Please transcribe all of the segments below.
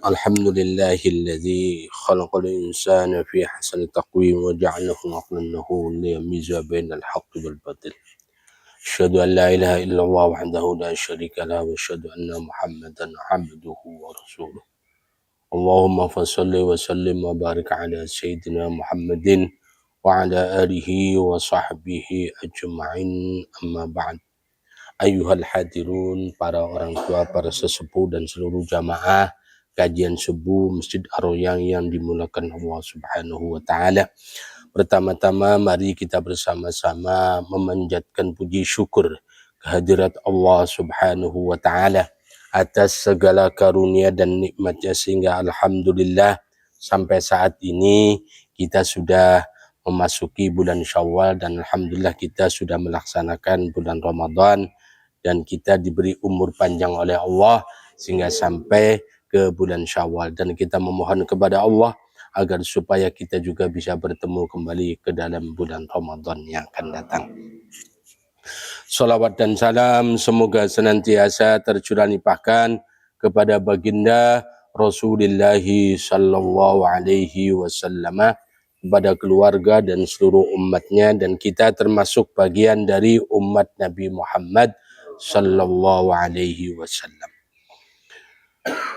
الحمد لله الذي خلق الإنسان في حسن تقويم وجعله عقله ليميز بين الحق والباطل. أشهد أن لا إله إلا الله وحده لا شريك له وأشهد أن محمدا عبده ورسوله. اللهم فصل وسلم وبارك على سيدنا محمد وعلى آله وصحبه أجمعين. أما بعد. Ayyuhal hadirun, para orang tua, para sesepuh dan seluruh jamaah kajian subuh Masjid Ar-Royang yang dimulakan Allah Subhanahu wa taala. Pertama-tama mari kita bersama-sama memanjatkan puji syukur kehadirat Allah Subhanahu wa taala atas segala karunia dan nikmatnya, sehingga alhamdulillah sampai saat ini kita sudah memasuki bulan Syawal dan alhamdulillah kita sudah melaksanakan bulan Ramadan dan kita diberi umur panjang oleh Allah sehingga sampai ke bulan Syawal, dan kita memohon kepada Allah agar supaya kita juga bisa bertemu kembali ke dalam bulan Ramadan yang akan datang. Salawat dan salam semoga senantiasa tercurah limpahkan kepada baginda Rasulullah sallallahu alaihi wasallam, kepada keluarga dan seluruh umatnya, dan kita termasuk bagian dari umat Nabi Muhammad sallallahu alaihi wasallam.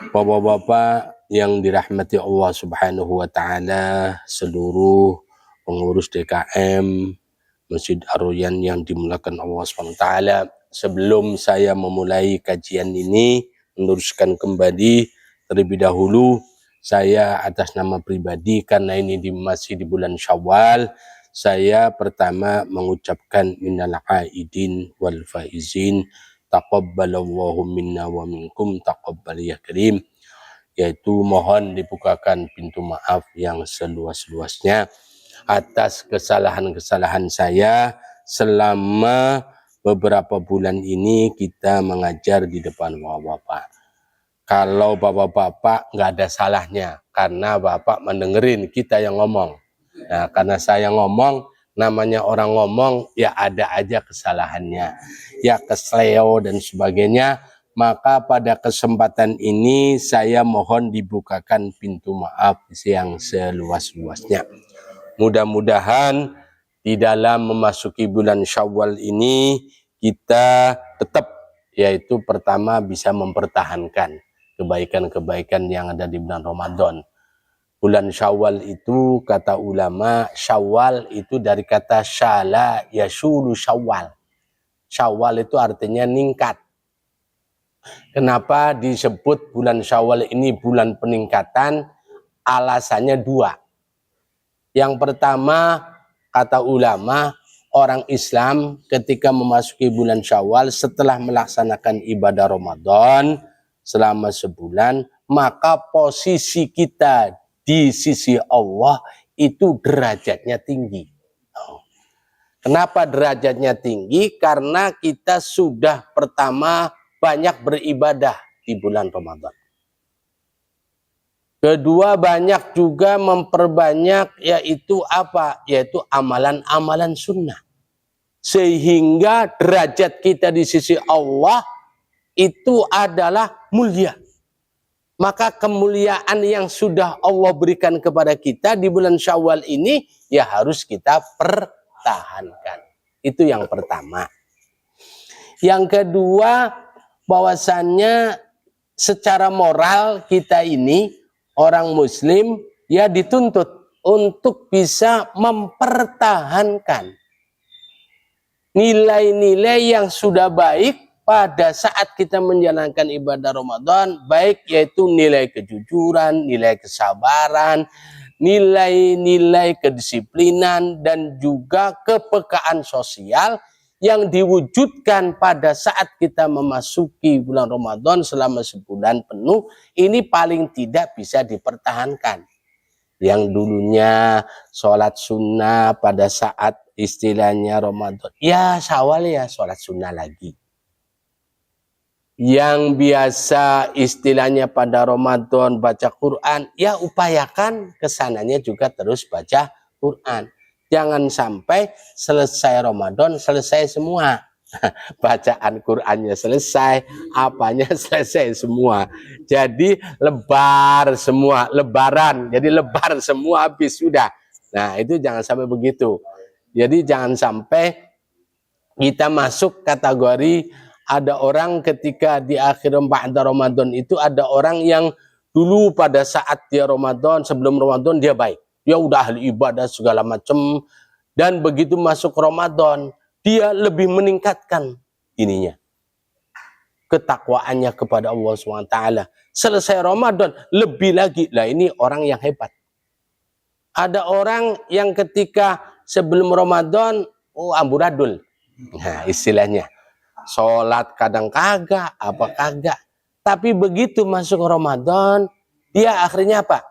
Bapak-bapak yang dirahmati Allah Subhanahu wa taala, seluruh pengurus DKM Masjid Ar-Royang yang dimulakan Allah Subhanahu wa taala, sebelum saya memulai kajian ini meneruskan kembali terlebih dahulu, saya atas nama pribadi karena ini masih di bulan Syawal, saya pertama mengucapkan minal aidin wal faizin, taqabbalallahu minna wa minkum taqabbal ya karim, yaitu mohon dibukakan pintu maaf yang seluas-luasnya atas kesalahan-kesalahan saya selama beberapa bulan ini kita mengajar di depan bapak-bapak. Kalau bapak-bapak nggak ada salahnya karena bapak mendengerin kita yang ngomong. Nah, karena saya ngomong, namanya orang ngomong ya ada aja kesalahannya, ya kesleo dan sebagainya. Maka pada kesempatan ini saya mohon dibukakan pintu maaf yang seluas-luasnya. Mudah-mudahan di dalam memasuki bulan Syawal ini kita tetap, yaitu pertama bisa mempertahankan kebaikan-kebaikan yang ada di bulan Ramadan. Bulan Syawal itu kata ulama, Syawal itu dari kata syala yashulu syawal. Syawal itu artinya ningkat. Kenapa disebut bulan Syawal ini bulan peningkatan? Alasannya dua. Yang pertama, kata ulama, orang Islam ketika memasuki bulan Syawal setelah melaksanakan ibadah Ramadan selama sebulan, maka posisi kita di sisi Allah itu derajatnya tinggi. Kenapa derajatnya tinggi? Karena kita sudah pertama banyak beribadah di bulan Ramadan. Kedua, banyak juga memperbanyak yaitu apa? Yaitu amalan-amalan sunnah. Sehingga derajat kita di sisi Allah itu adalah mulia. Maka kemuliaan yang sudah Allah berikan kepada kita di bulan Syawal ini ya harus kita pertahankan. Itu yang pertama. Yang kedua, bahwasannya secara moral kita ini orang Muslim ya dituntut untuk bisa mempertahankan nilai-nilai yang sudah baik pada saat kita menjalankan ibadah Ramadan, baik yaitu nilai kejujuran, nilai kesabaran, nilai-nilai kedisiplinan, dan juga kepekaan sosial yang diwujudkan pada saat kita memasuki bulan Ramadan selama sebulan penuh, ini paling tidak bisa dipertahankan. Yang dulunya sholat sunnah pada saat istilahnya Ramadan, ya Syawal ya sholat sunnah lagi. Yang biasa istilahnya pada Ramadan baca Quran, ya upayakan kesananya juga terus baca Quran. Jangan sampai selesai Ramadan selesai semua. Bacaan Qur'annya selesai, apanya selesai semua. Jadi lebar semua, lebaran. Jadi lebar semua habis sudah. Nah, itu jangan sampai begitu. Jadi jangan sampai kita masuk kategori ada orang ketika di akhir ba'da Ramadan itu ada orang yang dulu pada saat dia Ramadan, sebelum Ramadan dia baik. Dia udah ahli ibadah segala macam, dan begitu masuk Ramadan dia lebih meningkatkan ininya, ketakwaannya kepada Allah SWT. Selesai Ramadan lebih lagi. Lah ini orang yang hebat. Ada orang yang ketika sebelum Ramadan amburadul. Nah, istilahnya sholat kadang kagak, apa kagak. Tapi begitu masuk Ramadan, dia akhirnya apa?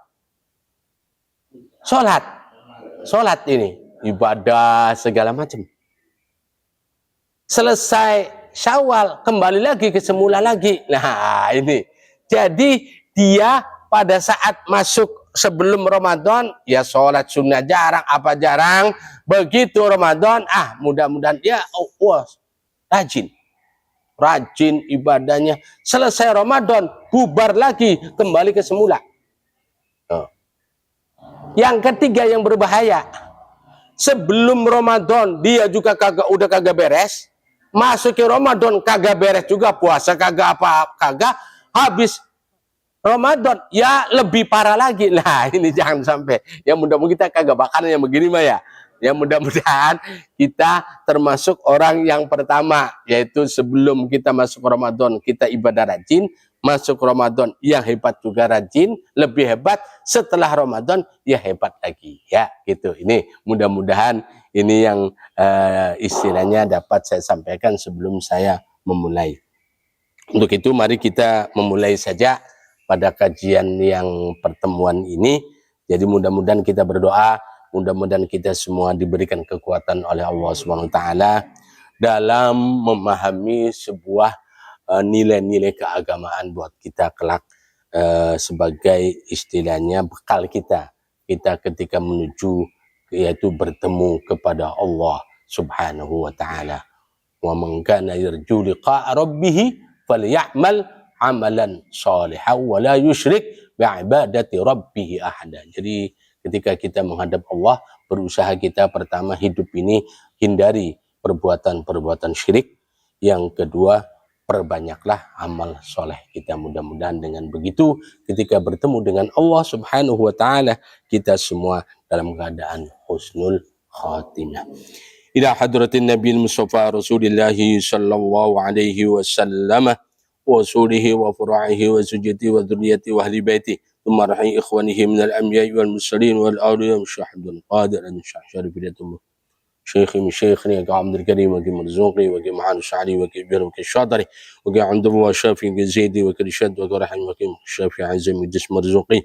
Sholat ini, ibadah segala macam. Selesai Syawal, kembali lagi ke semula lagi. Nah, ini. Jadi dia pada saat masuk sebelum Ramadan, ya sholat sunnah jarang, apa jarang. Begitu Ramadan, mudah-mudahan dia rajin ibadahnya. Selesai Ramadan, bubar lagi, kembali ke semula. Yang ketiga yang berbahaya, sebelum Ramadan dia juga udah kagak beres. Masuk ke Ramadan kagak beres juga, puasa kagak kagak, habis Ramadan ya lebih parah lagi. Nah, ini jangan sampai. Ya mudah-mudahan kita kagak bakalan yang begini mah ya. Ya mudah-mudahan kita termasuk orang yang pertama, yaitu sebelum kita masuk Ramadan kita ibadah rajin, masuk Ramadan yang hebat juga rajin, lebih hebat setelah Ramadan ya hebat lagi. Ya, gitu. Ini mudah-mudahan ini yang istilahnya dapat saya sampaikan sebelum saya memulai. Untuk itu mari kita memulai saja pada kajian yang pertemuan ini. Jadi mudah-mudahan kita berdoa, mudah-mudahan kita semua diberikan kekuatan oleh Allah SWT dalam memahami sebuah nilai-nilai keagamaan buat kita kelak, sebagai istilahnya bekal kita ketika menuju, yaitu bertemu kepada Allah Subhanahu wa ta'ala. Wa man kana yarju liqa'a rabbih falyamal amalan shalihan wa la yusyrik bi'ibadati rabbih ahada. Jadi ketika kita menghadap Allah, berusaha kita pertama hidup ini hindari perbuatan-perbuatan syirik. Yang kedua, perbanyaklah amal soleh kita. Mudah-mudahan dengan begitu ketika bertemu dengan Allah Subhanahu wa ta'ala kita semua dalam keadaan husnul khatimah. Ila hadratin Nabi Mustafa Rasulillahi sallallahu alaihi wasallam wa sulihi wa furu'ihi wa sujati wa dhurriyyati wa ahli baiti thumma rahi ikhwanihi min al-anbiya'i wal mursalin wal awliya syahidun qadiran syahsyar bidatum شيخي من شيخني وقع عبد الكريم وقع مرزوقي وقع معان الشعري وقع بير وقع الشاطري وقع عند ابو الشافعي وقع زيدي وقع الشد وقع رحم وقع الشافعي عزم وجسم مرزوقي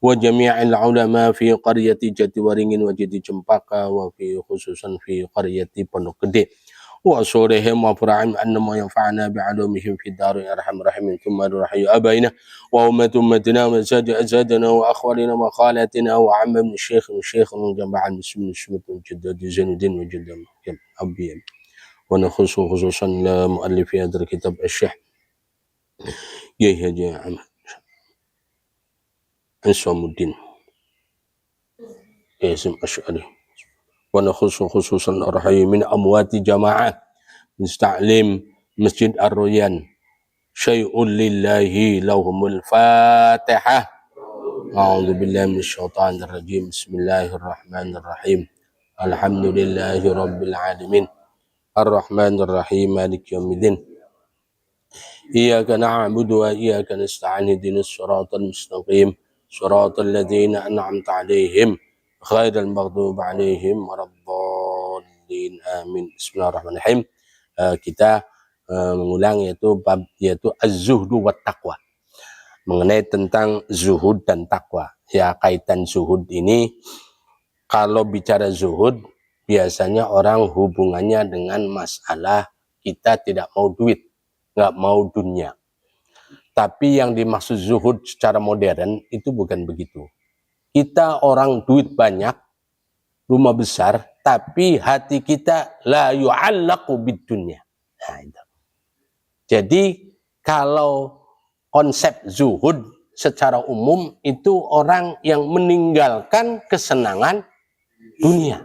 وجميع العلماء في قرية جد ورين وجد جمباقة وفي خصوصا في قرية بنو كدي وأصولهم وفرعهم أنما ينفعنا بعلومهم في الدار أرحم رحم ثم رحي أبينا وأمتنا ومساجد أزادنا وأخوالنا وخالاتنا وعم من الشيخ وجمع المسلمين السمت وجدد زين الدين وجد أبي ونخص خصوصا لمؤلف هذا الكتاب الشيخ يهجي عصام الدين اسم أشعري ونخص خصوصا الرحي من أموات جماعة مستعلم مسجد الريان شيء لله لهم الفاتحة. أعوذ بالله من الشيطان الرجيم. بسم الله الرحمن الرحيم. الحمد لله رب العالمين الرحمن الرحيم مالك يوم الدين إياك نعبد وإياك نستعين اهدنا الصراط المستقيم صراط الذين أنعمت عليهم غير المغضوب عليهم waladdallin amin. Bismillahirrahmanirrahim. Kita mengulang yaitu az-zuhdu wat taqwa, mengenai tentang zuhud dan takwa. Ya, kaitan zuhud ini, kalau bicara zuhud biasanya orang hubungannya dengan masalah kita tidak mau duit, nggak mau dunia. Tapi yang dimaksud zuhud secara modern itu bukan begitu. Kita orang duit banyak, rumah besar, tapi hati kita la yu'allaqu bid dunya. Nah, itu. Jadi kalau konsep zuhud secara umum itu orang yang meninggalkan kesenangan dunia.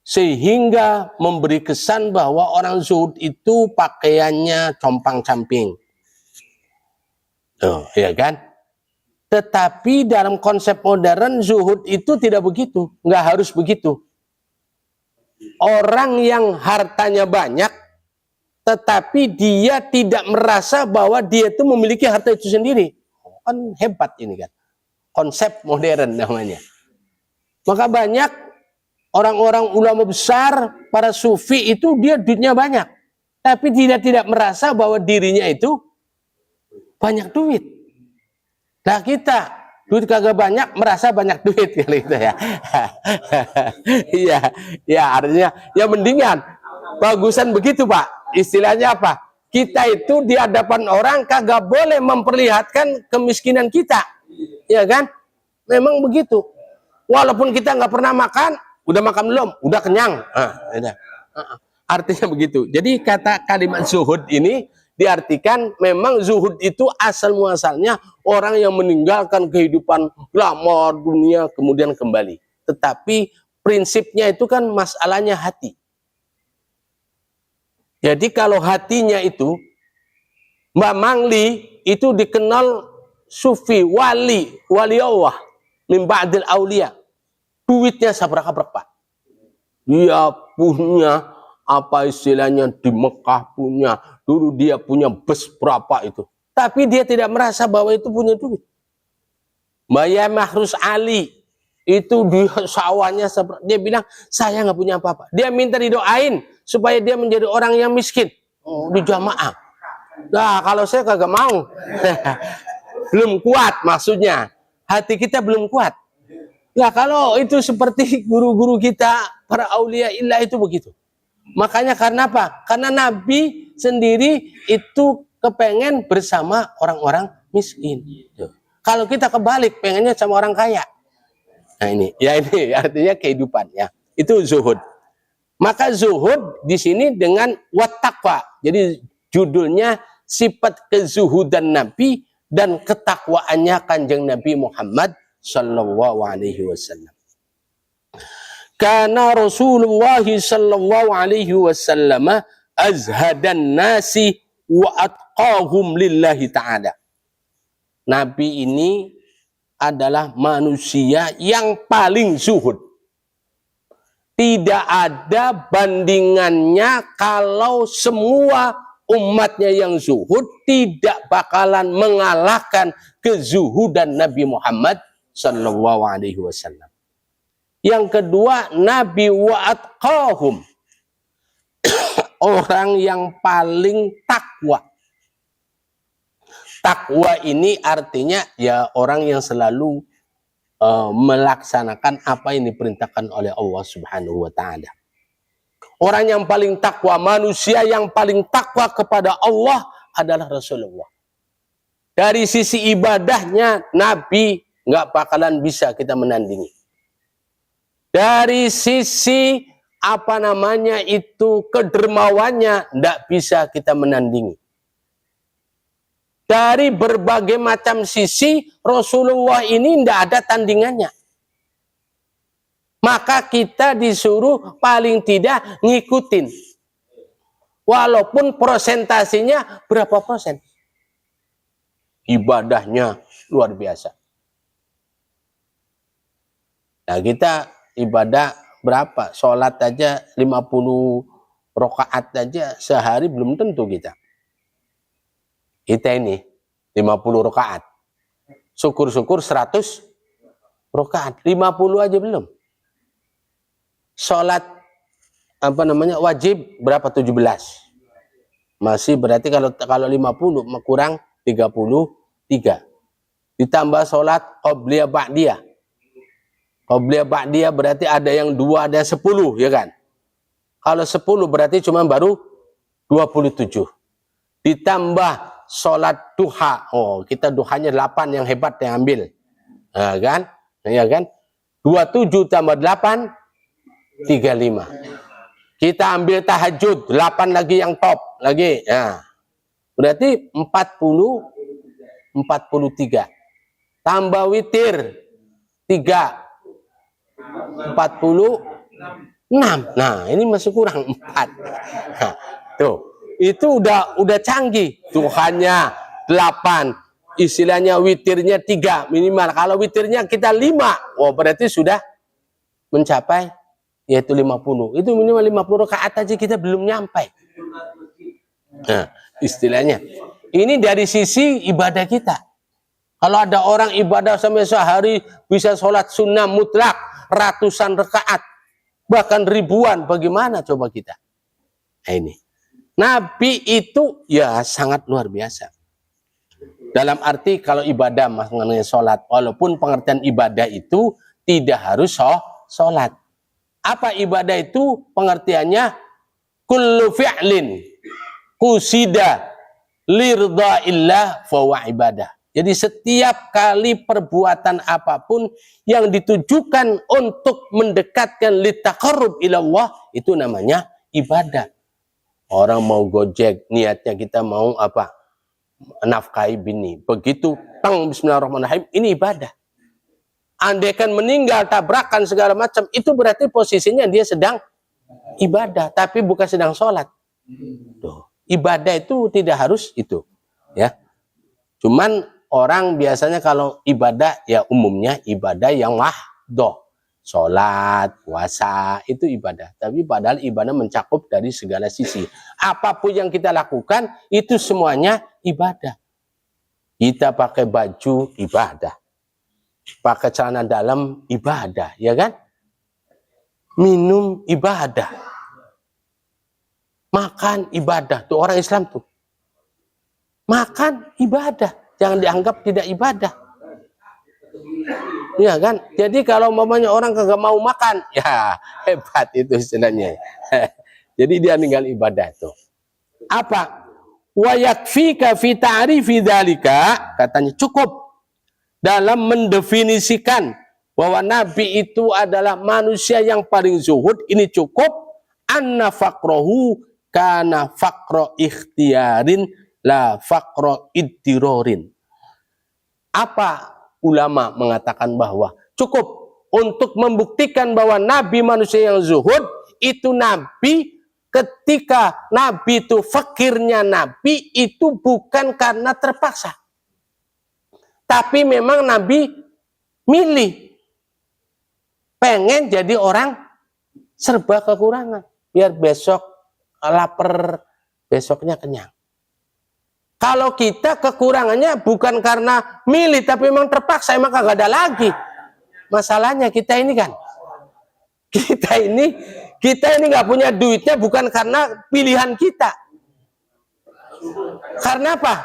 Sehingga memberi kesan bahwa orang zuhud itu pakaiannya compang-camping. Oh, ya kan? Tetapi dalam konsep modern zuhud itu tidak begitu, nggak harus begitu. Orang yang hartanya banyak, tetapi dia tidak merasa bahwa dia itu memiliki harta itu sendiri. Kan hebat ini kan. Konsep modern namanya. Maka banyak orang-orang ulama besar, para sufi itu dia duitnya banyak. Tapi dia tidak merasa bahwa dirinya itu banyak duit. Nah kita duit kagak banyak merasa banyak duit kali itu ya. Iya, ya artinya ya mendingan bagusan begitu Pak. Istilahnya apa? Kita itu di hadapan orang kagak boleh memperlihatkan kemiskinan kita. Ya kan? Memang begitu. Walaupun kita nggak pernah makan, udah makan belum? Udah kenyang. Artinya begitu. Jadi kata kalimat zuhud ini diartikan memang zuhud itu asal muasalnya orang yang meninggalkan kehidupan glamor dunia kemudian kembali. Tetapi prinsipnya itu kan masalahnya hati. Jadi kalau hatinya itu, Mbak Mangli itu dikenal sufi, wali Allah, min ba'dil aulia. Duitnya sabrak-abrak Pak. Dia punya apa istilahnya di Mekah punya, dulu dia punya bus berapa itu. Tapi dia tidak merasa bahwa itu punya duit. Mbak Mahrus Ali itu di sawahnya dia bilang saya nggak punya apa-apa. Dia minta didoain supaya dia menjadi orang yang miskin. Oh, di jamaah. Nah kalau saya kagak mau. Belum kuat maksudnya. Hati kita belum kuat. Nah kalau itu seperti guru-guru kita para aulia illah itu begitu. Makanya karena apa? Karena Nabi sendiri itu kepengen bersama orang-orang miskin. Kalau kita kebalik, pengennya sama orang kaya. Nah ini artinya kehidupan ya. Itu zuhud. Maka zuhud di sini dengan wattaqwa. Jadi judulnya sifat kezuhudan Nabi dan ketakwaannya Kanjeng Nabi Muhammad sallallahu alaihi wasallam. Karena Rasulullah sallallahu alaihi wasallam azhadan nasi wa atqahum lillahi ta'ala. Nabi ini adalah manusia yang paling zuhud. Tidak ada bandingannya kalau semua umatnya yang zuhud tidak bakalan mengalahkan kezuhudan Nabi Muhammad sallallahu alaihi wasallam. Yang kedua, Nabi wa'atqahum. Orang yang paling takwa. Takwa ini artinya ya orang yang selalu melaksanakan apa yang diperintahkan oleh Allah Subhanahu wa ta'ala. Orang yang paling takwa, manusia yang paling takwa kepada Allah adalah Rasulullah. Dari sisi ibadahnya, Nabi nggak bakalan bisa kita menandingi. Dari sisi kedermawannya tidak bisa kita menandingi. Dari berbagai macam sisi Rasulullah ini tidak ada tandingannya. Maka kita disuruh paling tidak ngikutin. Walaupun prosentasinya berapa persen. Ibadahnya luar biasa. Nah kita ibadah berapa? Sholat aja 50 rakaat aja sehari belum tentu kita. Kita ini 50 rakaat. Syukur-syukur 100 rakaat. 50 aja belum. Sholat wajib berapa? 17. Masih berarti kalau 50 kurang 33. Ditambah sholat qobliyah ba'diyah. Qobliyah ba'diyah berarti ada yang 2, ada yang 10, ya kan? Kalau 10 berarti cuma baru 27. Ditambah sholat duha. Oh, kita duhanya 8 yang hebat yang ambil. Nah, kan? Ya kan? 27 tambah 8, 35. Kita ambil tahajud 8 lagi yang top lagi. Ya. Berarti 43. Tambah witir 3. 46. Nah, ini masih kurang 4. Nah, tuh. Itu udah canggih. Tuhannya 8. Istilahnya witirnya 3 minimal. Kalau witirnya kita 5, oh berarti sudah mencapai yaitu 50. Itu minimal 50 rakaat aja kita belum nyampe. Nah, istilahnya. Ini dari sisi ibadah kita. Kalau ada orang ibadah sampai sehari bisa sholat sunnah mutlak ratusan rakaat, bahkan ribuan, bagaimana coba kita? Nah, ini. Nabi itu ya sangat luar biasa. Dalam arti kalau ibadah mengenai sholat, walaupun pengertian ibadah itu tidak harus sholat. Apa ibadah itu? Pengertiannya kullu fi'lin qusida lirda'illah fahuwa ibadah. Jadi setiap kali perbuatan apapun yang ditujukan untuk mendekatkan litaqarrub ilallah, itu namanya ibadah. Orang mau gojek, niatnya kita mau apa? Nafkahi bini. Begitu tang bismillahirrahmanirrahim, ini ibadah. Andaikan meninggal tabrakan segala macam, itu berarti posisinya dia sedang ibadah, tapi bukan sedang sholat. Tuh. Ibadah itu tidak harus itu, ya. Cuman orang biasanya kalau ibadah ya umumnya ibadah yang wahdoh, sholat, puasa itu ibadah. Tapi padahal ibadah mencakup dari segala sisi. Apapun yang kita lakukan itu semuanya ibadah. Kita pakai baju ibadah, pakai celana dalam ibadah, ya kan? Minum ibadah, makan ibadah. Tuh orang Islam tuh makan ibadah, jangan dianggap tidak ibadah, ya kan? Jadi kalau mamanya orang kagak mau makan, ya hebat itu istilahnya. Jadi dia ninggal ibadah tuh. Apa? Wa yakfika fi ta'rifi dzalika, katanya cukup dalam mendefinisikan bahwa Nabi itu adalah manusia yang paling zuhud. Ini cukup. Anna faqrohu kana faqro ikhtiarin la faqro iddirorin. Apa ulama mengatakan bahwa cukup untuk membuktikan bahwa Nabi manusia yang zuhud, itu Nabi ketika Nabi itu fakirnya Nabi itu bukan karena terpaksa. Tapi memang Nabi milih. Pengen jadi orang serba kekurangan. Biar besok lapar, besoknya kenyang. Kalau kita kekurangannya bukan karena milih, tapi memang terpaksa, emang kagak ada lagi. Masalahnya kita ini kan. Kita ini nggak punya duitnya bukan karena pilihan kita. Karena apa?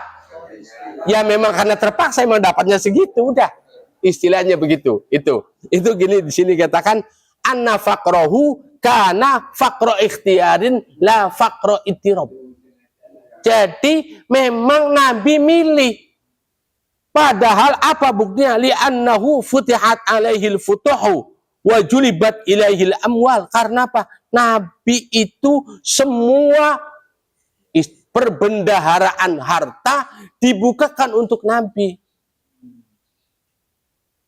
Ya memang karena terpaksa, emang dapatnya segitu, udah. Istilahnya begitu. Itu gini di sini katakan anna faqrohu kana faqro ikhtiarin la faqro ittirob. Jadi memang Nabi milih. Padahal apa buktinya? Li'annahu futihat alaihil futuhu wa julibat ilaihil amwal. Karena apa? Nabi itu semua perbendaharaan harta dibukakan untuk Nabi.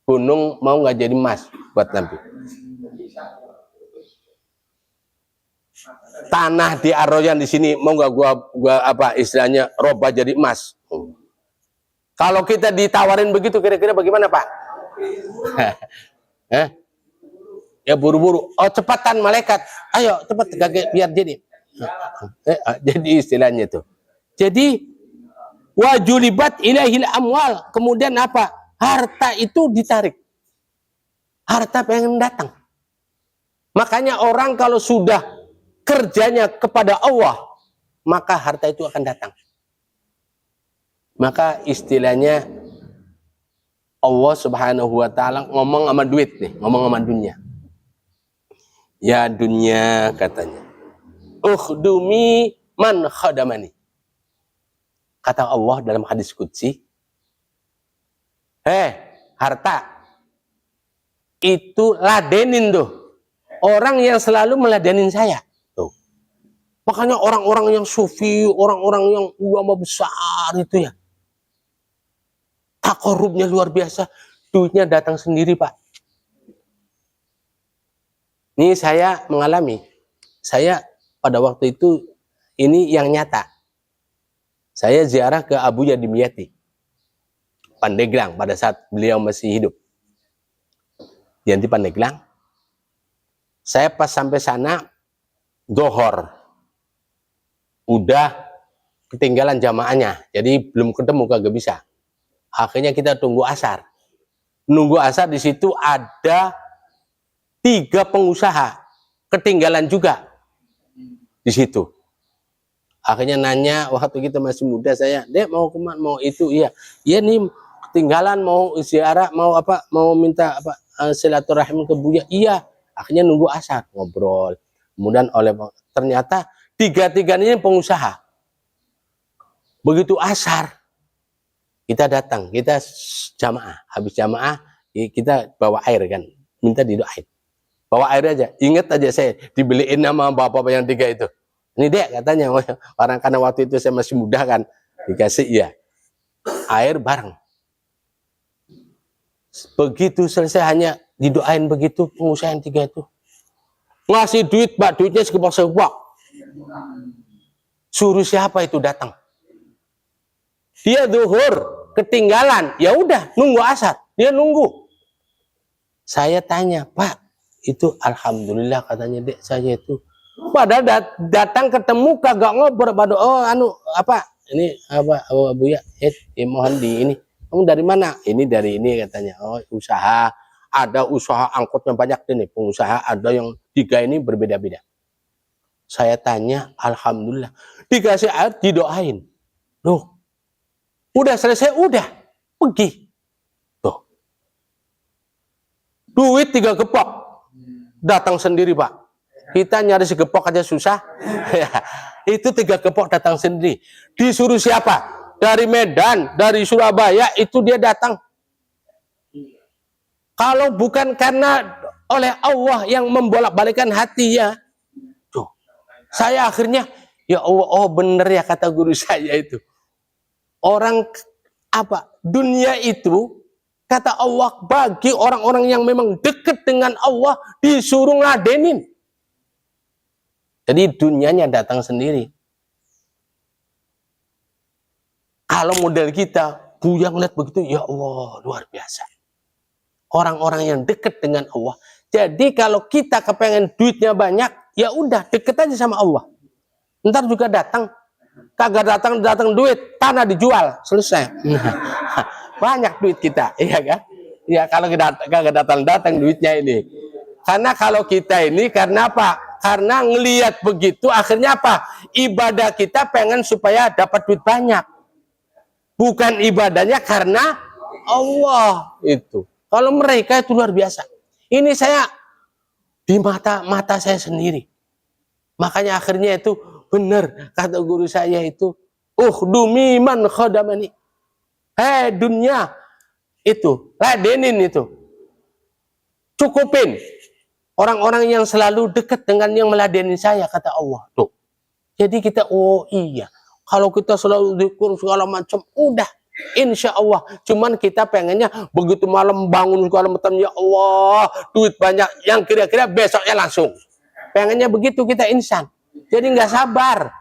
Gunung mau nggak jadi emas buat Nabi. Tanah di Ar-Rayyan di sini mau nggak gua apa istilahnya roba jadi emas. Kalau kita ditawarin begitu kira-kira bagaimana Pak? Ya buru-buru. Oh cepatan malaikat. Ayo cepat biar jadi. Jadi istilahnya tuh. Jadi wajulibat ilahil amwal. Kemudian apa? Harta itu ditarik. Harta pengen datang. Makanya orang kalau sudah kerjanya kepada Allah, maka harta itu akan datang. Maka istilahnya Allah subhanahu wa ta'ala ngomong sama duit nih, ngomong sama dunia. Ya dunia katanya, ukhdumi man khadamani. Kata Allah dalam hadis qudsi, harta, itu ladenin tuh orang yang selalu meladenin saya. Tuh. Makanya orang-orang yang sufi, orang-orang yang ulama besar itu ya, takorubnya luar biasa, duitnya datang sendiri, Pak. Ini saya mengalami, saya pada waktu itu, ini yang nyata. Saya ziarah ke Abu Yadimiyati, Pandeglang, pada saat beliau masih hidup. Di Pandeglang. Saya pas sampai sana, Dohor. Udah ketinggalan jamaahnya, jadi belum ketemu, kagak bisa. Akhirnya kita tunggu asar. Nunggu asar, di situ ada 3 pengusaha, ketinggalan juga di situ. Akhirnya nanya, waktu kita masih muda, saya, Dek mau kemana? Mau itu, iya. Iya nih, ketinggalan mau ziarah, mau apa? Mau minta apa? Silaturahim ke Buya. Iya. Akhirnya nunggu asar, ngobrol. Kemudian ternyata 3-3 ini pengusaha. Begitu asar, kita datang, kita jamaah. Habis jamaah, kita bawa air kan, minta didoain. Bawa air aja, ingat aja saya dibeliin nama bapak-bapak yang 3 itu. Ini Dek katanya, orang karena waktu itu saya masih muda kan, dikasih ya air bareng. Begitu selesai hanya didoain begitu, pengusaha yang 3 itu ngasih duit, Pak, duitnya sekepok-sekepok. Suruh siapa itu datang? Dia zuhur ketinggalan, ya udah nunggu asar, dia nunggu. Saya tanya, Pak, itu alhamdulillah katanya Dek saya itu. Padahal datang ketemu kagak ngobrol, pada ini Bu ya, mohon di ini. Kamu dari mana? Ini dari ini katanya. Oh, usaha, ada usaha angkotnya banyak nih, pengusaha, ada yang 3 ini berbeda-beda. Saya tanya, alhamdulillah, dikasih air, didoain. Loh, udah selesai, udah pergi. Tuh, duit 3 gepok, datang sendiri, Pak. Kita nyari segepok aja susah. Itu 3 gepok datang sendiri. Disuruh siapa? Dari Medan, dari Surabaya, itu dia datang. Kalau bukan karena oleh Allah yang membolak-balikan hati ya. Tuh, saya akhirnya, ya Allah, oh bener ya kata guru saya itu. Orang dunia itu, kata Allah, bagi orang-orang yang memang dekat dengan Allah, disuruh ngadenin. Jadi dunianya datang sendiri. Kalau model kita, Buya ngeliat begitu, ya Allah, luar biasa. Orang-orang yang dekat dengan Allah. Jadi kalau kita kepengen duitnya banyak, ya udah deket aja sama Allah. Ntar juga datang. Kagak datang duit, tanah dijual, selesai. Banyak duit kita, iya kan? Ya kalau kagak datang duitnya ini. Karena kalau kita ini, karena apa? Karena ngelihat begitu, akhirnya apa? Ibadah kita pengen supaya dapat duit banyak. Bukan ibadahnya karena Allah itu. Kalau mereka itu luar biasa. Ini saya di mata saya sendiri. Makanya akhirnya itu benar kata guru saya itu, dumi man khadamani. Dunia itu, ladenin itu. Cukupin orang-orang yang selalu dekat dengan yang meladeni saya, kata Allah. Tuh. Jadi kita, oh iya, kalau kita selalu zikir segala macam, udah, insya Allah. Cuman kita pengennya begitu malam bangun segala macam, ya Allah, duit banyak, yang kira-kira besoknya langsung. Pengennya begitu kita insan. Jadi nggak sabar,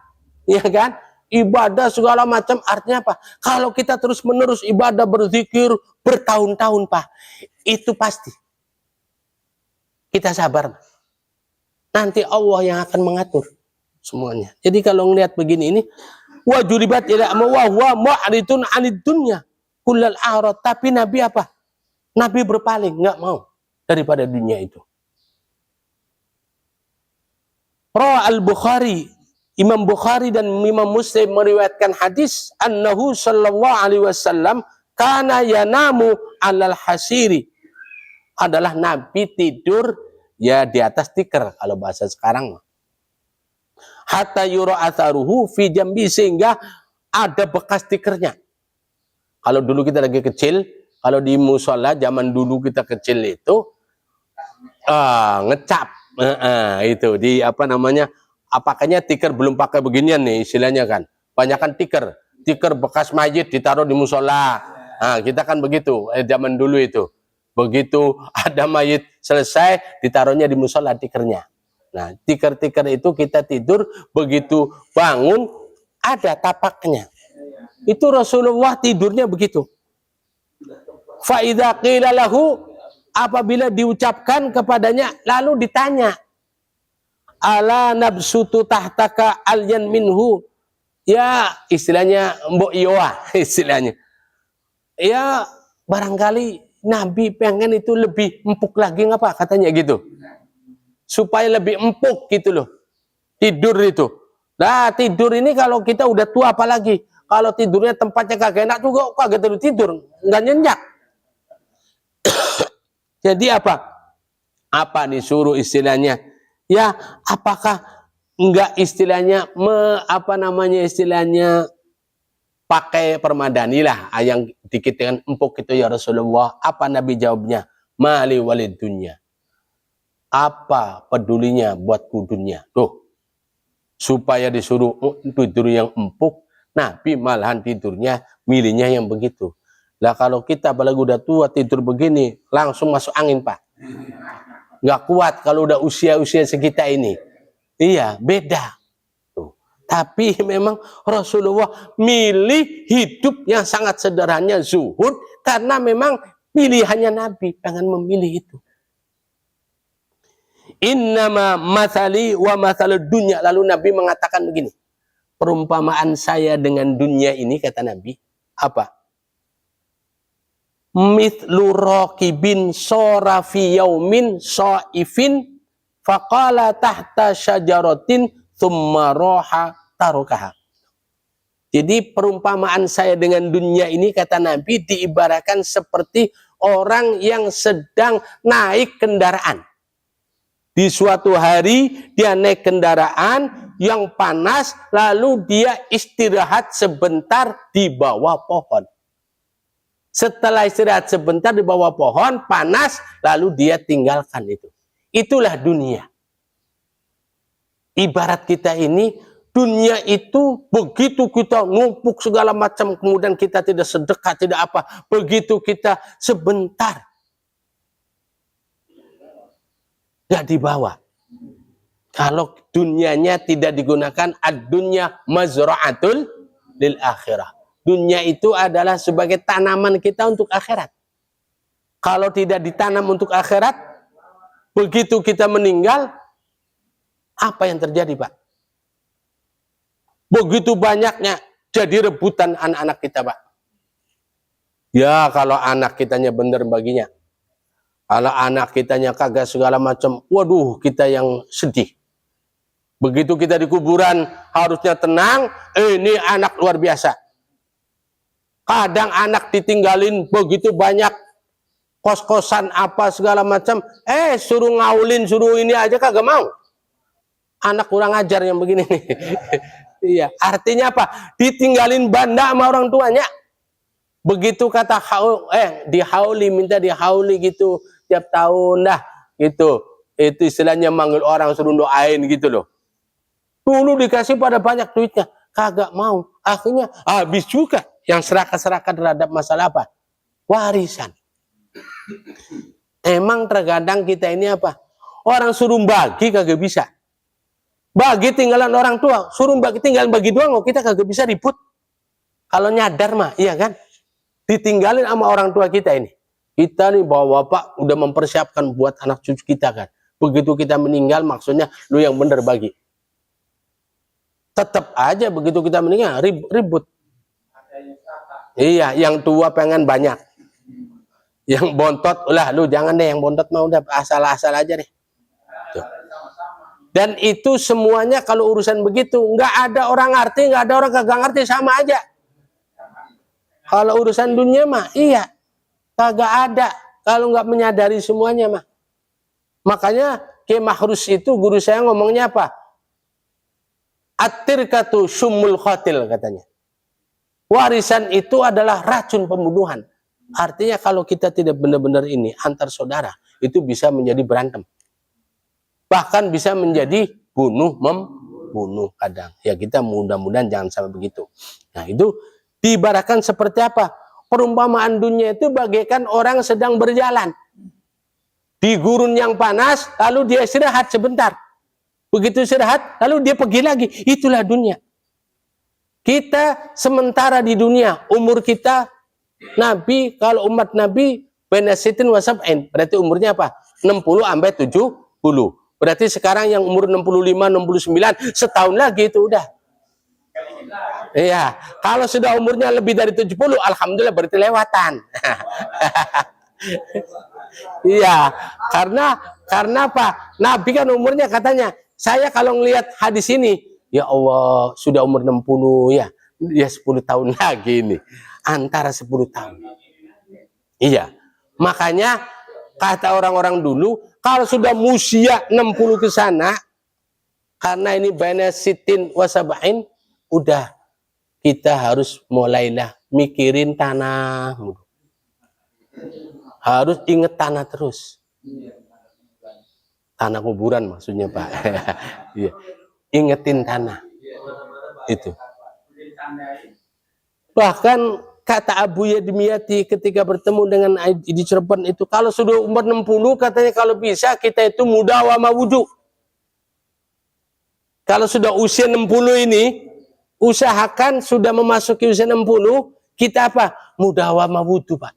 ya kan? Ibadah segala macam, artinya apa? Kalau kita terus-menerus ibadah, berzikir bertahun-tahun, Pak, itu pasti kita sabar. Nanti Allah yang akan mengatur semuanya. Jadi kalau ngelihat begini ini, wajuribat ila wa mu'ridun 'anid dunya kullal a'rad. Tapi Nabi apa? Nabi berpaling, nggak mau daripada dunia itu. Rawa al-Bukhari, Imam Bukhari dan Imam Muslim meriwayatkan hadis, annahu sallallahu alaihi wasallam kana yanamu 'alal hasiri. Adalah Nabi tidur ya di atas tikar kalau bahasa sekarang. Hatta yura atharuhu fi jambi, sehingga ada bekas tikernya. Kalau dulu kita lagi kecil, kalau di musola zaman dulu kita kecil itu ngecap itu di apakahnya tikar belum pakai beginian nih istilahnya kan. Banyak kan tikar bekas mayit ditaruh di musola. Nah, kita kan begitu zaman dulu itu. Begitu ada mayit selesai ditaruhnya di musola tikernya. Nah, tikar itu kita tidur, begitu bangun ada tapaknya. Itu Rasulullah tidurnya begitu. Fa idza qila lahu, apabila diucapkan kepadanya lalu ditanya, ala nabsutu tahtaka alyan minhu, ya istilahnya mbok iwa istilahnya, ya barangkali Nabi pengen itu lebih empuk lagi ngapa katanya gitu, supaya lebih empuk gitu loh tidur itu. Nah, tidur ini kalau kita udah tua apalagi, kalau tidurnya tempatnya kagak enak juga kagak tidur, nggak nyenyak. Jadi apa disuruh istilahnya, ya apakah enggak istilahnya istilahnya pakai permadani lah yang dikit dengan empuk itu ya Rasulullah. Apa Nabi jawabnya? Mali walid dunya, apa pedulinya buatku dunia. Tuh, supaya disuruh tidur yang empuk, Nabi malahan tidurnya milihnya yang begitu. Lah kalau kita apalagi udah tua tidur begini langsung masuk angin Pak, nggak kuat kalau udah usia sekitar ini. Iya beda tuh. Tapi memang Rasulullah milih hidup yang sangat sederhana, zuhud, karena memang pilihannya Nabi pengen memilih itu. Innama mathali wa mathalud dunya, lalu Nabi mengatakan begini, perumpamaan saya dengan dunia ini kata Nabi apa? Mithlu raqibin sora fi yaumin shaifin faqala tahta syajaratin thumma roha tarukaha. Jadi perumpamaan saya dengan dunia ini kata Nabi diibaratkan seperti orang yang sedang naik kendaraan. Di suatu hari dia naik kendaraan yang panas, lalu dia istirahat sebentar di bawah pohon. Setelah istirahat sebentar di bawah pohon, panas, lalu dia tinggalkan itu. Itulah dunia. Ibarat kita ini, dunia itu begitu kita numpuk segala macam, kemudian kita tidak sedekah, tidak apa. Begitu kita sebentar, gak dibawa. Kalau dunianya tidak digunakan, ad-dunya mazra'atul lil akhirah. Dunia itu adalah sebagai tanaman kita untuk akhirat. Kalau tidak ditanam untuk akhirat, begitu kita meninggal, apa yang terjadi Pak? Begitu banyaknya jadi rebutan anak-anak kita Pak. Ya kalau anak kitanya benar baginya. Kalau anak kitanya kagak segala macam, waduh kita yang sedih. Begitu kita di kuburan harusnya tenang, ini anak luar biasa. Kadang anak ditinggalin begitu banyak kos-kosan apa segala macam, suruh ngaulin, suruh ini aja kagak mau. Anak kurang ajar yang begini nih. Iya, artinya apa? Ditinggalin banda sama orang tuanya. Begitu kata dihauli, minta dihauli gitu tiap tahun dah gitu. Itu istilahnya manggil orang suruh doain gitu loh. Dulu dikasih pada banyak duitnya, kagak mau. Akhirnya habis juga yang serakah-serakah terhadap masalah apa? Warisan. Emang terkadang kita ini apa? Orang suruh bagi kagak bisa. Bagi tinggalan orang tua, suruh bagi tinggalan bagi doang, kita kagak bisa ribut. Kalau nyadar mah, iya kan? Ditinggalin sama orang tua kita ini. Kita nih bapak udah mempersiapkan buat anak cucu kita kan. Begitu kita meninggal maksudnya lu yang bener bagi. Tetap aja begitu kita meninggal ribut. Iya, yang tua pengen banyak. Yang bontot, ulah lu jangan deh yang bontot mau udah asal-asal aja deh. Tuh. Dan itu semuanya kalau urusan begitu, nggak ada orang ngerti, nggak ada orang kagak ngerti, sama aja. Kalau urusan dunia mah, iya, kagak ada. Kalau nggak menyadari semuanya mah. Makanya Kiai Mahrus itu guru saya ngomongnya apa? At-tirkatu syummul qatil katanya. Warisan itu adalah racun pembunuhan. Artinya kalau kita tidak benar-benar ini antar saudara, itu bisa menjadi berantem. Bahkan bisa menjadi bunuh bunuh kadang. Ya kita mudah-mudahan jangan sampai begitu. Nah itu diibaratkan seperti apa? Perumpamaan dunia itu bagaikan orang sedang berjalan di gurun yang panas, lalu dia istirahat sebentar. Begitu istirahat, lalu dia pergi lagi. Itulah dunia. Kita sementara di dunia, umur kita, Nabi, kalau umat Nabi, benasitin wasab'in, berarti umurnya apa? 60 sampai 70. Berarti sekarang yang umur 65, 69, setahun lagi itu udah. Iya, kalau sudah umurnya lebih dari 70, alhamdulillah berarti lewatan. Iya, karena apa? Nabi kan umurnya katanya, saya kalau ngelihat hadis ini, ya Allah, sudah umur 60 ya 10 tahun lagi ini. Antara 10 tahun. Iya. Makanya kata orang-orang dulu, kalau sudah usia 60 ke sana, karena ini baina sitin wasaba'in, udah kita harus mulailah mikirin tanah. Harus inget tanah terus. Tanah kuburan maksudnya Pak. Iya. Ingetin tanah. Itu. Bahkan kata Abu Yadimiyati ketika bertemu dengan di Cirebon itu, kalau sudah umur 60 katanya kalau bisa kita itu mudawamah wudu. Kalau sudah usia 60 ini, usahakan sudah memasuki usia 60, kita apa? Mudawamah wudu, Pak.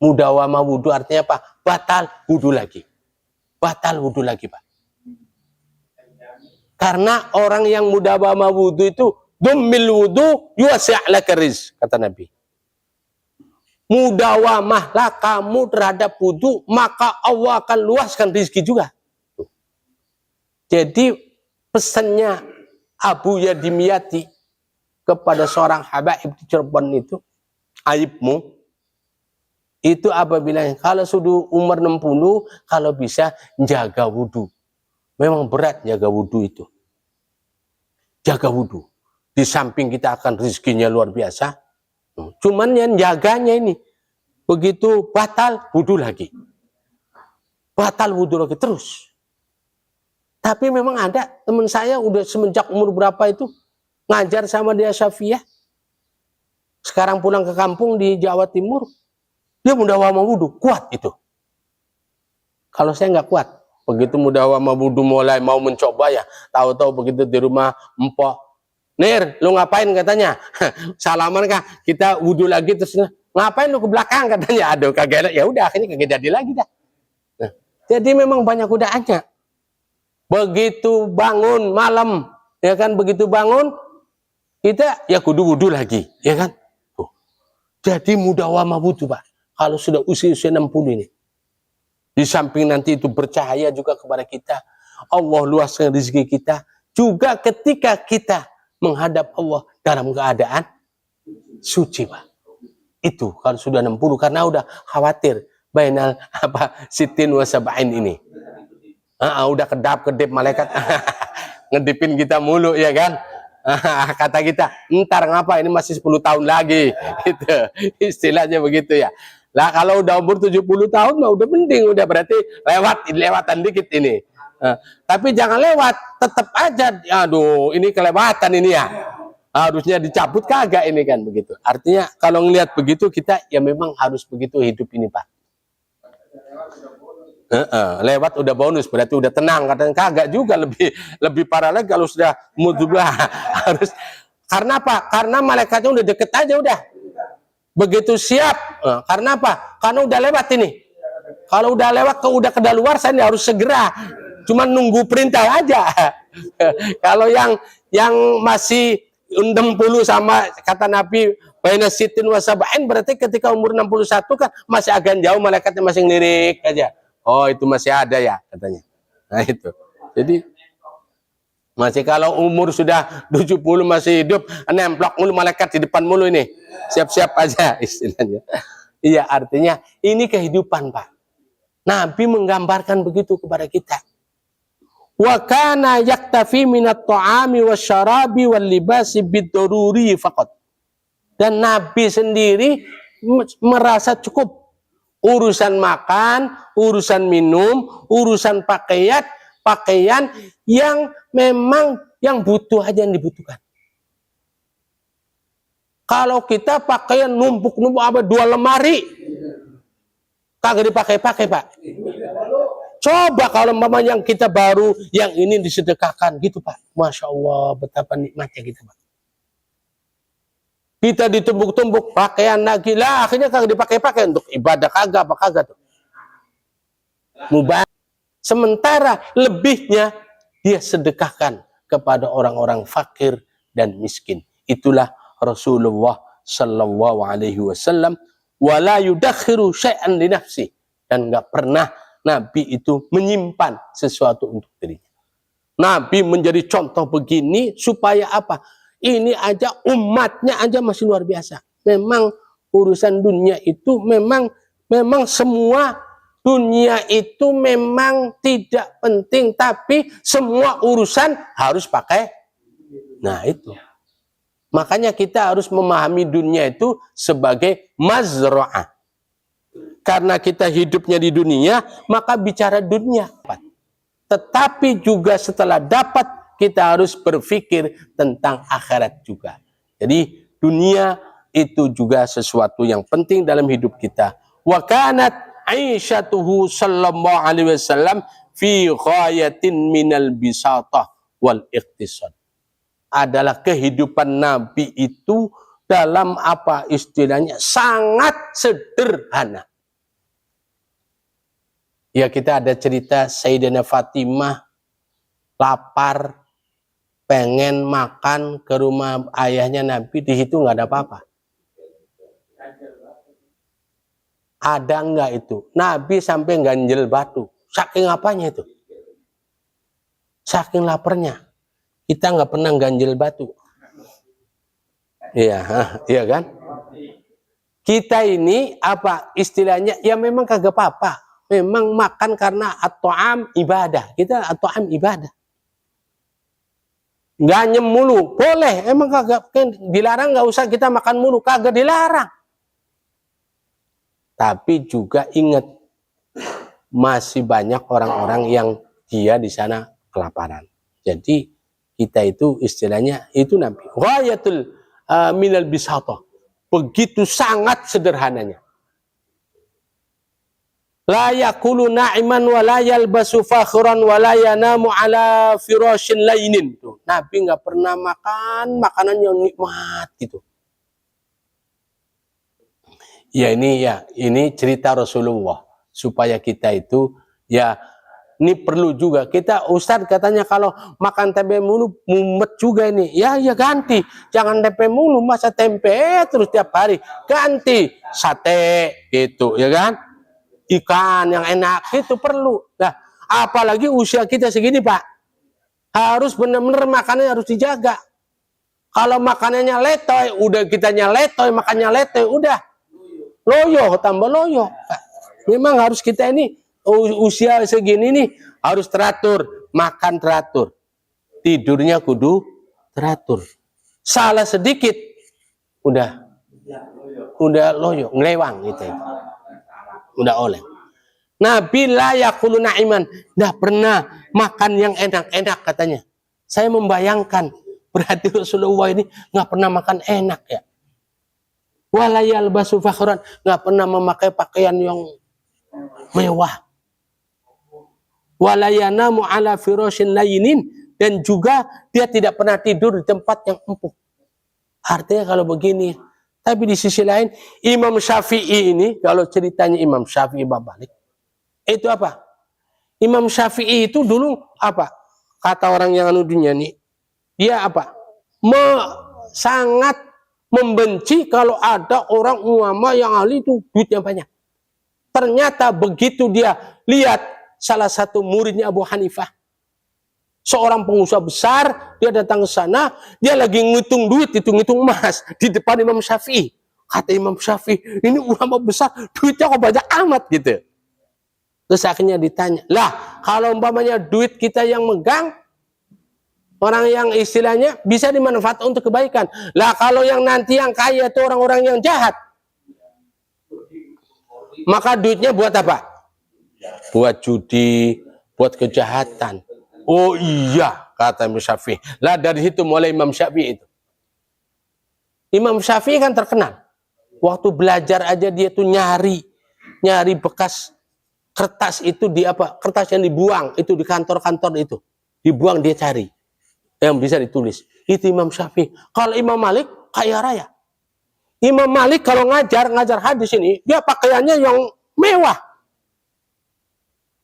Mudawamah wudu artinya apa? Batal wudu lagi. Batal wudu lagi, Pak. Karena orang yang mudawamah wudu itu dummil wudu yuwasi' laka rizq, kata Nabi. Mudawamahlah kamu terhadap wudu, maka Allah akan luaskan rezeki juga. Jadi pesannya Abu Yadimiyati kepada seorang habaib di Cirebon itu, aibmu itu apabila kalau sudah umur 60, kalau bisa jaga wudu. Memang berat jaga wudu itu. Jaga wudu. Di samping kita akan rezekinya luar biasa, cuman yang jaganya ini begitu batal wudu lagi. Batal wudu lagi terus. Tapi memang ada teman saya udah semenjak umur berapa itu ngajar sama dia Syafiyah. Sekarang pulang ke kampung di Jawa Timur, dia mudawamah wudu, kuat itu. Kalau saya nggak kuat, begitu mudawamah wudu mulai mau mencoba ya, tahu-tahu begitu di rumah empok, Nir, lu ngapain katanya? Salaman kah? Kita wudu lagi terus ngapain lu ke belakang katanya? Aduh kagak, ya udah akhirnya kagak jadi lagi dah. Nah, jadi memang banyak godaannya. Begitu bangun malam, ya kan, begitu bangun kita ya kudu wudu lagi, ya kan? Jadi mudawamah wudu, Pak. Kalau sudah usia 60 ini. Di samping nanti itu bercahaya juga kepada kita. Allah luaskan rezeki kita. Juga ketika kita menghadap Allah dalam keadaan suci, Pak. Itu kalau sudah 60 karena udah khawatir bainal sitin wasaba'in ini. Udah kedap-kedip malaikat ngedipin kita mulu, ya kan? Kata kita, ntar ngapa ini masih 10 tahun lagi. Gitu. Istilahnya begitu ya. Lah kalau udah umur 70 tahun mah udah penting, udah berarti lewatan dikit ini. Tapi jangan lewat, tetap aja. Aduh, ini kelewatan ini ya. Harusnya dicabut kagak ini kan begitu. Artinya kalau ngelihat begitu kita ya memang harus begitu hidup ini, Pak. Lewat udah bonus, berarti udah tenang. Kadang kagak juga, lebih parah lagi kalau sudah mudublah. Harus, karena apa? Karena malaikatnya udah deket aja udah. Begitu siap. Karena apa? Karena udah lewat ini. Kalau udah lewat udah kedaluarsa ini harus segera. Cuman nunggu perintah aja. Kalau yang masih 60 sama kata Nabi baina sitin wasaba'in, berarti ketika umur 61 kan masih agak jauh, malaikatnya masih ngelirik aja. Oh, itu masih ada ya katanya. Nah, itu. Jadi masih kalau umur sudah 70 masih hidup, nemplok mulu malaikat di depan mulu ini. Siap-siap aja istilahnya. Iya, artinya ini kehidupan, Pak. Nabi menggambarkan begitu kepada kita. Wa kana yaktafi minat ta'ami wasyarabi wal libasi bid-daruri faqat. Dan Nabi sendiri merasa cukup. Urusan makan, urusan minum, urusan pakaian pakaian yang memang yang butuh aja yang dibutuhkan. Kalau kita pakaian numpuk-numpuk apa 2 lemari, kagak dipakai-pakai, Pak. Coba kalau umpamanya yang kita baru, yang ini disedekahkan gitu, Pak. Masya Allah, betapa nikmatnya gitu, Pak. Kita ditumbuk-tumbuk pakaian lagi lah, akhirnya kagak dipakai-pakai untuk ibadah kagak apa kagak tuh. Mubah. Sementara lebihnya dia sedekahkan kepada orang-orang fakir dan miskin. Itulah Rasulullah sallallahu alaihi wasallam, wala yudakhiru syai'an li nafsi, dan enggak pernah Nabi itu menyimpan sesuatu untuk dirinya. Nabi menjadi contoh begini supaya apa? Ini aja umatnya aja masih luar biasa. Memang urusan dunia itu memang semua dunia itu memang tidak penting, tapi semua urusan harus pakai. Nah itu. Makanya kita harus memahami dunia itu sebagai mazra'ah. Karena kita hidupnya di dunia, maka bicara dunia. Tetapi juga setelah dapat, kita harus berpikir tentang akhirat juga. Jadi dunia itu juga sesuatu yang penting dalam hidup kita. Wa kanat aisyatuhu sallallahu alaihi wasallam fi ghayatin minal bisatah wal iqtisad. Adalah kehidupan Nabi itu dalam apa istilahnya sangat sederhana. Ya kita ada cerita Sayyidatina Fatimah lapar, pengen makan ke rumah ayahnya Nabi, di situ nggak ada apa-apa. Ada nggak itu? Nabi sampai ganjel batu. Saking apanya itu? Saking laparnya. Kita nggak pernah ganjel batu. Iya, iya kan? Kita ini apa istilahnya? Ya memang kagak apa-apa. Memang makan karena at-ta'am ibadah. Kita at-ta'am ibadah. Nggak nyem mulu. Boleh. Emang kagak dilarang, nggak usah kita makan mulu. Kagak dilarang. Tapi juga ingat, masih banyak orang-orang yang dia di sana kelaparan. Jadi kita itu istilahnya itu Nabi. Ghayatul minal bisatah. Begitu sangat sederhananya. La yakulu na'iman wa la yalbasu fakhran wa la yanamu ala firashin lainin. Tuh, Nabi nggak pernah makan makanan yang nikmat gitu. Ya ini cerita Rasulullah supaya kita itu ya ini perlu juga kita. Ustadz katanya kalau makan tempe mulu mumet juga ini. Ya ganti, jangan tempe mulu, masa tempe terus tiap hari, ganti sate gitu ya kan. Ikan yang enak itu perlu. Nah, apalagi usia kita segini, Pak. Harus benar-benar makanannya harus dijaga. Kalau makanannya letoy, udah kitanya letoy, makannya letoy, udah loyo, tambah loyo. Memang harus kita ini usia segini nih harus teratur, makan teratur. Tidurnya kudu teratur. Salah sedikit udah loyo, ngelewang gitu. Udah oleh. Nabi la yakulu na'iman, enggak pernah makan yang enak-enak katanya. Saya membayangkan berarti Rasulullah ini enggak pernah makan enak ya. Wala yalbasu fakhran, enggak pernah memakai pakaian yang mewah. Wala yanamu ala firashin layinin, dan juga dia tidak pernah tidur di tempat yang empuk. Artinya kalau begini. Tapi di sisi lain, Imam Syafi'i ini, kalau ceritanya Imam Syafi'i Babalik, itu apa? Imam Syafi'i itu dulu apa? Kata orang yang anu dunia ini, dia apa? Sangat membenci kalau ada orang ulama yang ahli itu duitnya banyak. Ternyata begitu dia lihat salah satu muridnya Abu Hanifah, seorang pengusaha besar, dia datang ke sana, dia lagi ngitung duit, hitung-hitung emas di depan Imam Syafi'i. Kata Imam Syafi'i, ini ulama besar, duitnya kok banyak amat gitu. Terus akhirnya ditanya, lah kalau umpamanya duit kita yang megang, orang yang istilahnya bisa dimanfaatkan untuk kebaikan. Lah kalau yang nanti yang kaya itu orang-orang yang jahat, maka duitnya buat apa? Buat judi, buat kejahatan. Oh iya, kata Imam Syafi'i. Lah dari situ mulai Imam Syafi'i itu. Imam Syafi'i kan terkenal. Waktu belajar aja dia tuh nyari bekas kertas itu di apa? Kertas yang dibuang itu di kantor-kantor itu. Dibuang dia cari. Yang bisa ditulis. Itu Imam Syafi'i. Kalau Imam Malik kaya raya. Imam Malik kalau ngajar hadis ini, dia pakaiannya yang mewah.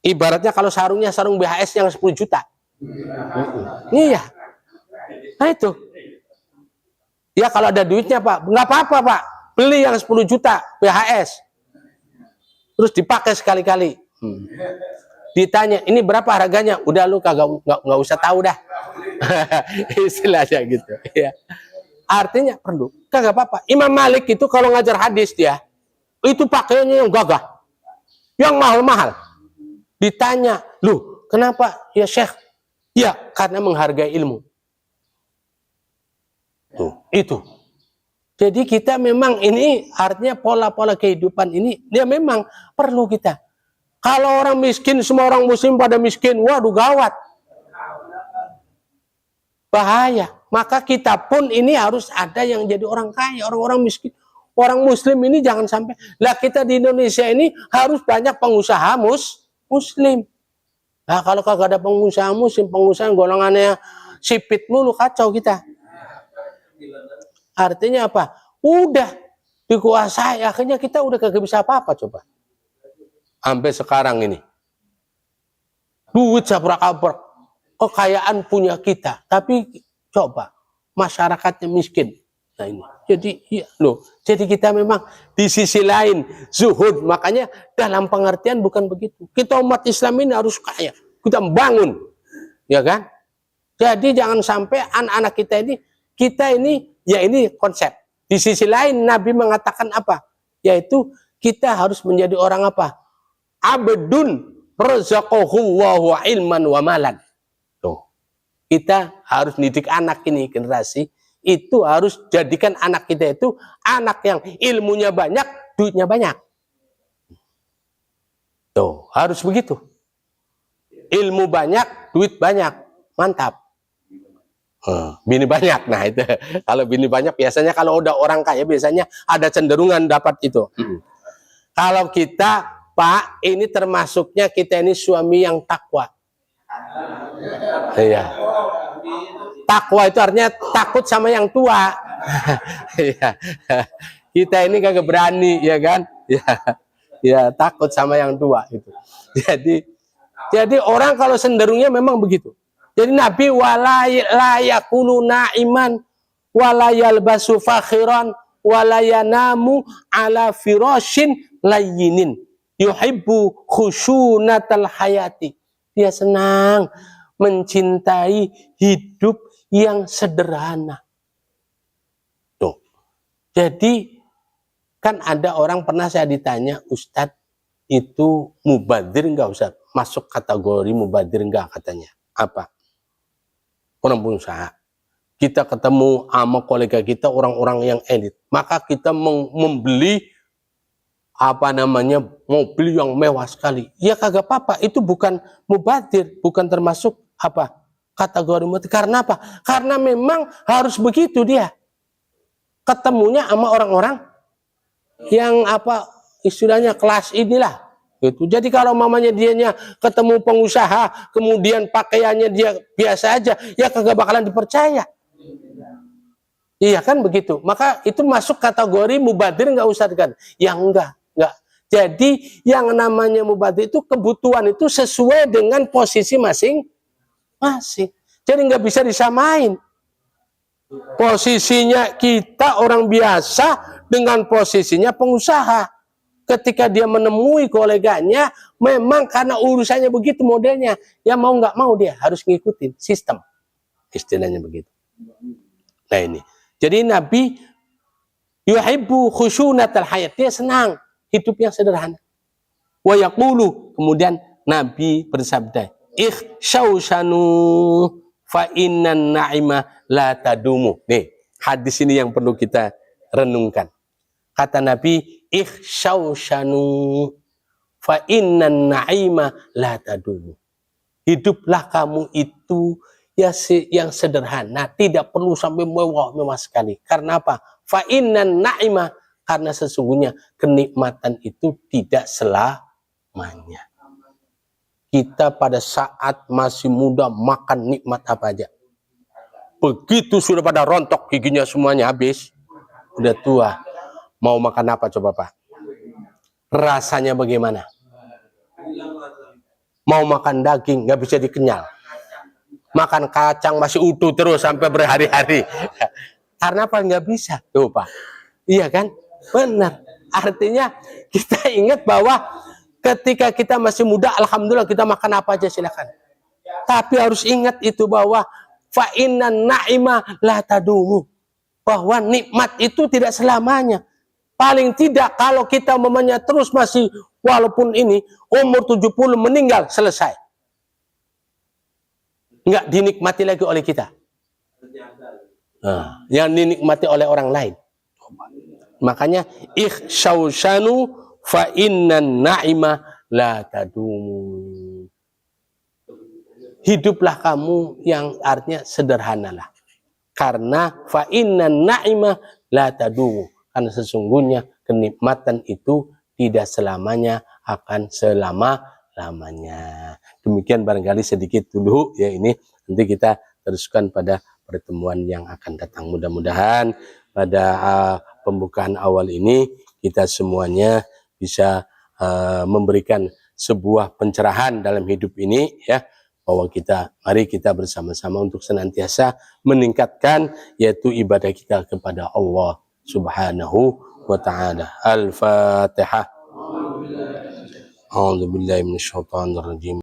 Ibaratnya kalau sarungnya sarung BHS yang 10 juta. Iya. Nah itu. Ya kalau ada duitnya Pak, nggak apa-apa Pak. Beli yang 10 juta BHS. Terus dipakai sekali-kali. Ditanya, ini berapa harganya? Udah lu nggak usah tahu dah. Istilahnya gitu. Ya. Artinya perlu. Kagak apa-apa. Imam Malik itu kalau ngajar hadis dia, itu pakaiannya yang gagah. Yang mahal-mahal. Ditanya, loh kenapa ya Syekh? Ya karena menghargai ilmu. Tuh, itu. Jadi kita memang ini artinya pola-pola kehidupan ini dia memang perlu kita. Kalau orang miskin, semua orang muslim pada miskin, waduh gawat. Bahaya. Maka kita pun ini harus ada yang jadi orang kaya, orang-orang miskin. Orang muslim ini jangan sampai. Lah kita di Indonesia ini harus banyak pengusaha muslim. Nah kalau kagak ada pengusaha muslim, pengusaha golongannya sipit mulu, kacau kita. Artinya apa? Udah dikuasai, akhirnya kita udah kagak bisa apa-apa coba. Sampai sekarang ini. Duit sabrak-abrak. Kekayaan punya kita. Tapi coba, masyarakatnya miskin. Nah ini. Jadi, ya, loh. Jadi kita memang di sisi lain zuhud. Makanya dalam pengertian bukan begitu. Kita umat Islam ini harus kaya. Kita membangun. Ya kan? Jadi jangan sampai anak-anak kita ini, ya ini konsep. Di sisi lain Nabi mengatakan apa? Yaitu kita harus menjadi orang apa? Abdun razaqahullahu ilman wa malan. Tuh. Kita harus didik anak ini, generasi itu harus jadikan anak kita itu anak yang ilmunya banyak, duitnya banyak. Tuh, harus begitu. Ilmu banyak, duit banyak. Mantap. Bini banyak. Nah itu kalau bini banyak biasanya kalau udah orang kaya biasanya ada cenderungan dapat itu. Kalau kita Pak ini termasuknya kita ini suami yang takwa. Iya. Takwa itu artinya takut sama yang tua. Iya. Kita ini kagak berani ya kan? Ya takut sama yang tua itu. Jadi orang kalau cenderungnya memang begitu. Jadi Nabi walayakulu na'iman walayalbasu fakhiran walayanamu ala firashin layyinin yuhibbu khusyunatal hayati. Dia senang mencintai hidup yang sederhana. Tuh. Jadi kan ada orang pernah saya ditanya, Ustadz itu mubadir enggak Ustadz? Masuk kategori mubadir enggak katanya? Apa? Orang pengusaha. Kita ketemu sama kolega kita orang-orang yang elit, maka kita membeli apa namanya mobil yang mewah sekali. Ya kagak apa-apa, itu bukan mubadir, bukan termasuk apa kategori mubadir. Karena apa? Karena memang harus begitu dia. Ketemunya sama orang-orang yang apa istilahnya kelas inilah. Gitu. Jadi kalau mamanya dianya ketemu pengusaha, kemudian pakaiannya dia biasa aja, ya kagak bakalan dipercaya. Iya kan begitu. Maka itu masuk kategori mubadir nggak usah kan? Ya enggak. Jadi yang namanya mubadir itu kebutuhan itu sesuai dengan posisi masing-masing. Jadi nggak bisa disamain. Posisinya kita orang biasa dengan posisinya pengusaha. Ketika dia menemui koleganya, memang karena urusannya begitu modelnya, ya mau nggak mau dia harus ngikutin sistem, istilahnya begitu. Nah ini, jadi Nabi yuhibbu khusyunatal hayat, dia senang hidup yang sederhana. Wa yaqulu, kemudian Nabi bersabda, ikhshawshanu fa innan na'ima la tadumu. Nih, hadis ini yang perlu kita renungkan. Kata Nabi, ikhshawshanu fa innan na'ima la tadumu. Hiduplah kamu itu ya yang sederhana, tidak perlu sampai mewah sekali. Karena apa? Fa innan na'ima, karena sesungguhnya kenikmatan itu tidak selamanya. Kita pada saat masih muda makan nikmat apa aja. Begitu sudah pada rontok giginya semuanya habis, udah tua, mau makan apa coba Pak? Rasanya bagaimana? Mau makan daging nggak bisa dikenyal, makan kacang masih utuh terus sampai berhari-hari. Karena apa? Nggak bisa tuh Pak. Iya kan? Benar. Artinya kita ingat bahwa ketika kita masih muda, alhamdulillah kita makan apa aja silakan. Tapi harus ingat itu bahwa fa innan na'ima la tadumu, bahwa nikmat itu tidak selamanya. Paling tidak kalau kita memangnya terus masih, walaupun ini umur 70 meninggal, selesai. Nggak dinikmati lagi oleh kita. Yang dinikmati oleh orang lain. Makanya ikhsyaushanu fa innan na'ima la tadumu. Hiduplah kamu yang artinya sederhanalah. Karena fa innan na'ima la tadumu. Karena sesungguhnya kenikmatan itu tidak selamanya akan selama-lamanya. Demikian barangkali sedikit dulu ya ini. Nanti kita teruskan pada pertemuan yang akan datang. Mudah-mudahan pada pembukaan awal ini kita semuanya bisa memberikan sebuah pencerahan dalam hidup ini ya, bahwa mari kita bersama-sama untuk senantiasa meningkatkan yaitu ibadah kita kepada Allah Subhanahu wa ta'ala. Al-Fatihah. A'udzu billahi minasyaitonir rajim.